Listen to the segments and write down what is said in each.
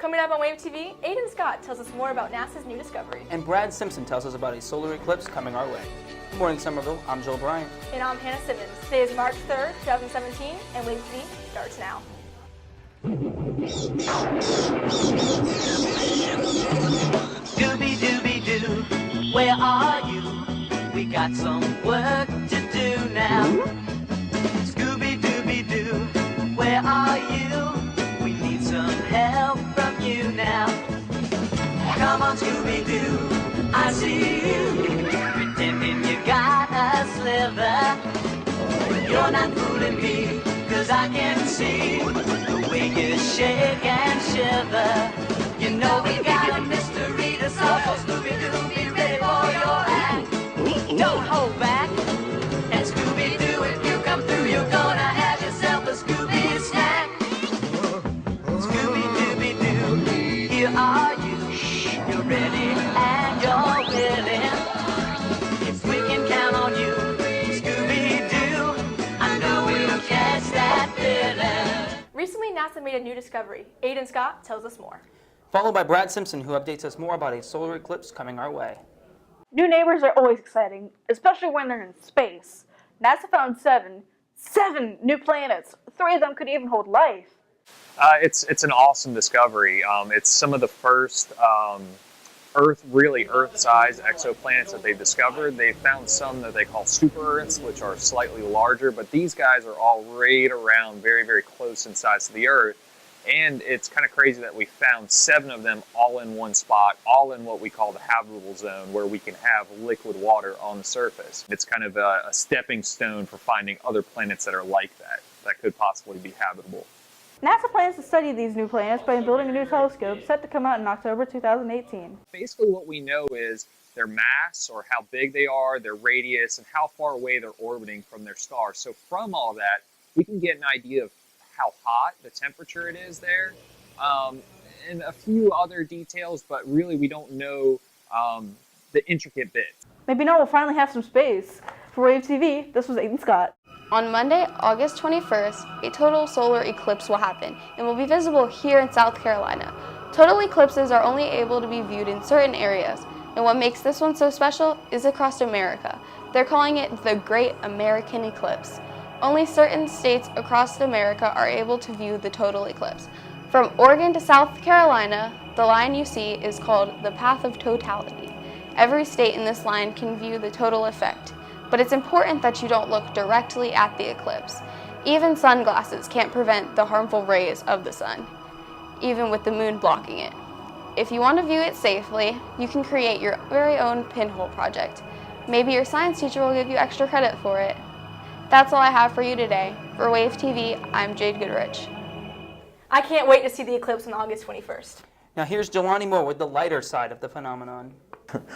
Coming up on Wave TV, Aiden Scott tells us more about NASA's new discovery. And Brad Simpson tells us about a solar eclipse coming our way. Good morning, Somerville. I'm Joel Bryant. And I'm Hannah Simmons. Today is March 3rd, 2017, and Wave TV starts now. Scooby-Dooby-Doo, where are you? We got some work to do now. Scooby-Dooby-Doo, where are you? We need some help from you now. Come on, Scooby-Doo, I see you, pretending you got a sliver. You're not fooling me, 'cause I can see the way you shake and shiver. You know we got a mystery to solve, so Scooby-Doo, be ready for your act. Don't hold back, and Scooby-Doo, if you come through, you're gonna have yourself a Scooby snack. Scooby-Dooby-Doo, here are you, you're ready and you're willing. If we can count on you, Scooby-Doo, I know we'll catch that villain. Recently, NASA made a new discovery. Aiden Scott tells us more. Followed by Brad Simpson, who updates us more about a solar eclipse coming our way. New neighbors are always exciting, especially when they're in space. NASA found seven new planets. 3 of them could even hold life. It's an awesome discovery. It's some of the first Earth-size exoplanets that they've discovered. They found some that they call super Earths, which are slightly larger, but these guys are all right around very, very close in size to the Earth. And it's kind of crazy that we found 7 of them all in one spot, all in what we call the habitable zone, where we can have liquid water on the surface. It's kind of a stepping stone for finding other planets that are like that could possibly be habitable. NASA plans to study these new planets by building a new telescope set to come out in October 2018. Basically what we know is their mass, or how big they are, their radius, and how far away they're orbiting from their star. So from all that, we can get an idea of how hot the temperature it is there, and a few other details, but really we don't know the intricate bits. Maybe now we'll finally have some space. For Wave TV, this was Aiden Scott. On Monday, August 21st, a total solar eclipse will happen and will be visible here in South Carolina. Total eclipses are only able to be viewed in certain areas, and what makes this one so special is across America. They're calling it the Great American Eclipse. Only certain states across America are able to view the total eclipse. From Oregon to South Carolina, the line you see is called the Path of Totality. Every state in this line can view the total effect, but it's important that you don't look directly at the eclipse. Even sunglasses can't prevent the harmful rays of the sun, even with the moon blocking it. If you want to view it safely, you can create your very own pinhole project. Maybe your science teacher will give you extra credit for it. That's all I have for you today. For Wave TV, I'm Jade Goodrich. I can't wait to see the eclipse on August 21st. Now here's Jelani Moore with the lighter side of the phenomenon.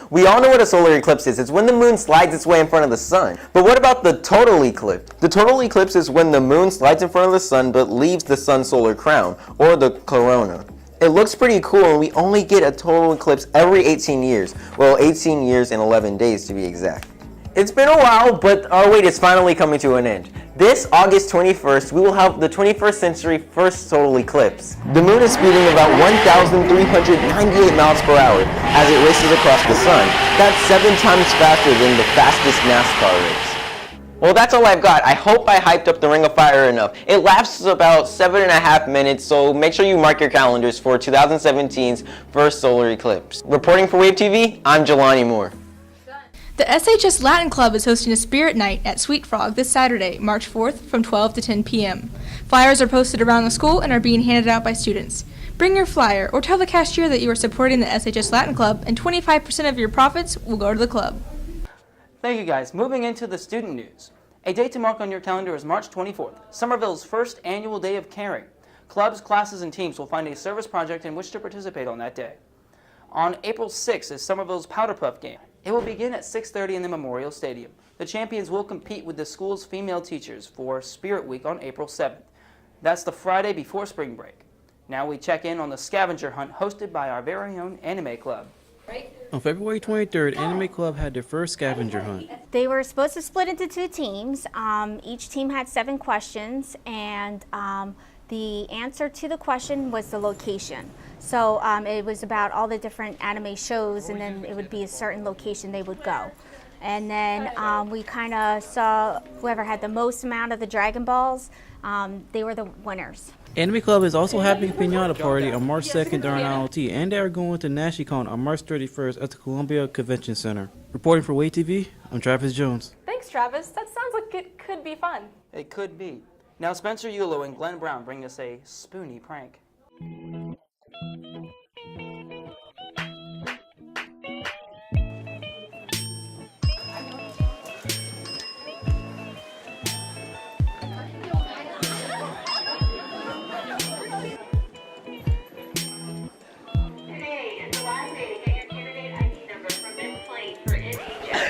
We all know what a solar eclipse is. It's when the moon slides its way in front of the sun. But what about the total eclipse? The total eclipse is when the moon slides in front of the sun but leaves the sun's solar crown, or the corona. It looks pretty cool, and we only get a total eclipse every 18 years. Well, 18 years and 11 days to be exact. It's been a while, but our wait is finally coming to an end. This August 21st, we will have the 21st century first total eclipse. The moon is speeding about 1,398 miles per hour as it races across the sun. That's 7 times faster than the fastest NASCAR race. Well, that's all I've got. I hope I hyped up the Ring of Fire enough. It lasts about 7.5 minutes, so make sure you mark your calendars for 2017's first solar eclipse. Reporting for Wave TV, I'm Jelani Moore. The SHS Latin Club is hosting a Spirit Night at Sweet Frog this Saturday, March 4th from 12 to 10 p.m. Flyers are posted around the school and are being handed out by students. Bring your flyer or tell the cashier that you are supporting the SHS Latin Club, and 25% of your profits will go to the club. Thank you guys. Moving into the student news. A date to mark on your calendar is March 24th, Somerville's first annual Day of Caring. Clubs, classes, and teams will find a service project in which to participate on that day. On April 6th is Somerville's Powder Puff game. It will begin at 6:30 in the Memorial Stadium. The champions will compete with the school's female teachers for Spirit Week on April 7th. That's the Friday before spring break. Now we check in on the scavenger hunt hosted by our very own Anime Club. On February 23rd, Anime Club had their first scavenger hunt. They were supposed to split into 2 teams. Each team had 7 questions, and the answer to the question was the location. So it was about all the different anime shows, and then it would be a certain location they would go. And then we kind of saw whoever had the most amount of the Dragon Balls, they were the winners. Anime Club is also having a pinata party on March 2nd during ILT, and they are going to NashiCon on March 31st at the Columbia Convention Center. Reporting for Wade TV, I'm Travis Jones. Thanks, Travis. That sounds like it could be fun. It could be. Now Spencer Yulo and Glenn Brown bring us a spoony prank.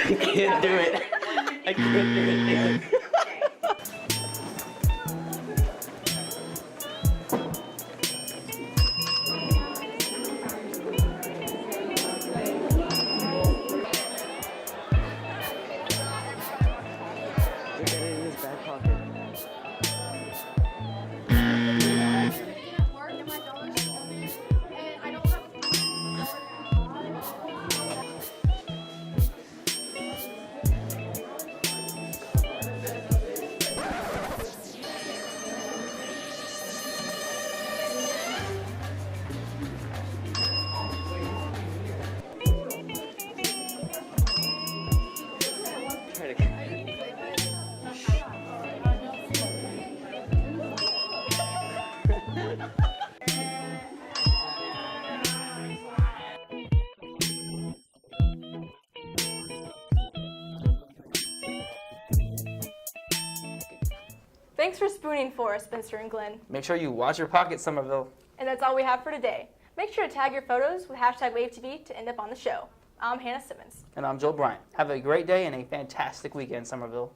You can't do it. I can't do it. Look at it in his back pocket. Thanks for spooning for us, Spencer and Glenn. Make sure you watch your pockets, Somerville. And that's all we have for today. Make sure to tag your photos with hashtag WaveTV to end up on the show. I'm Hannah Simmons. And I'm Joel Bryant. Have a great day and a fantastic weekend, Somerville.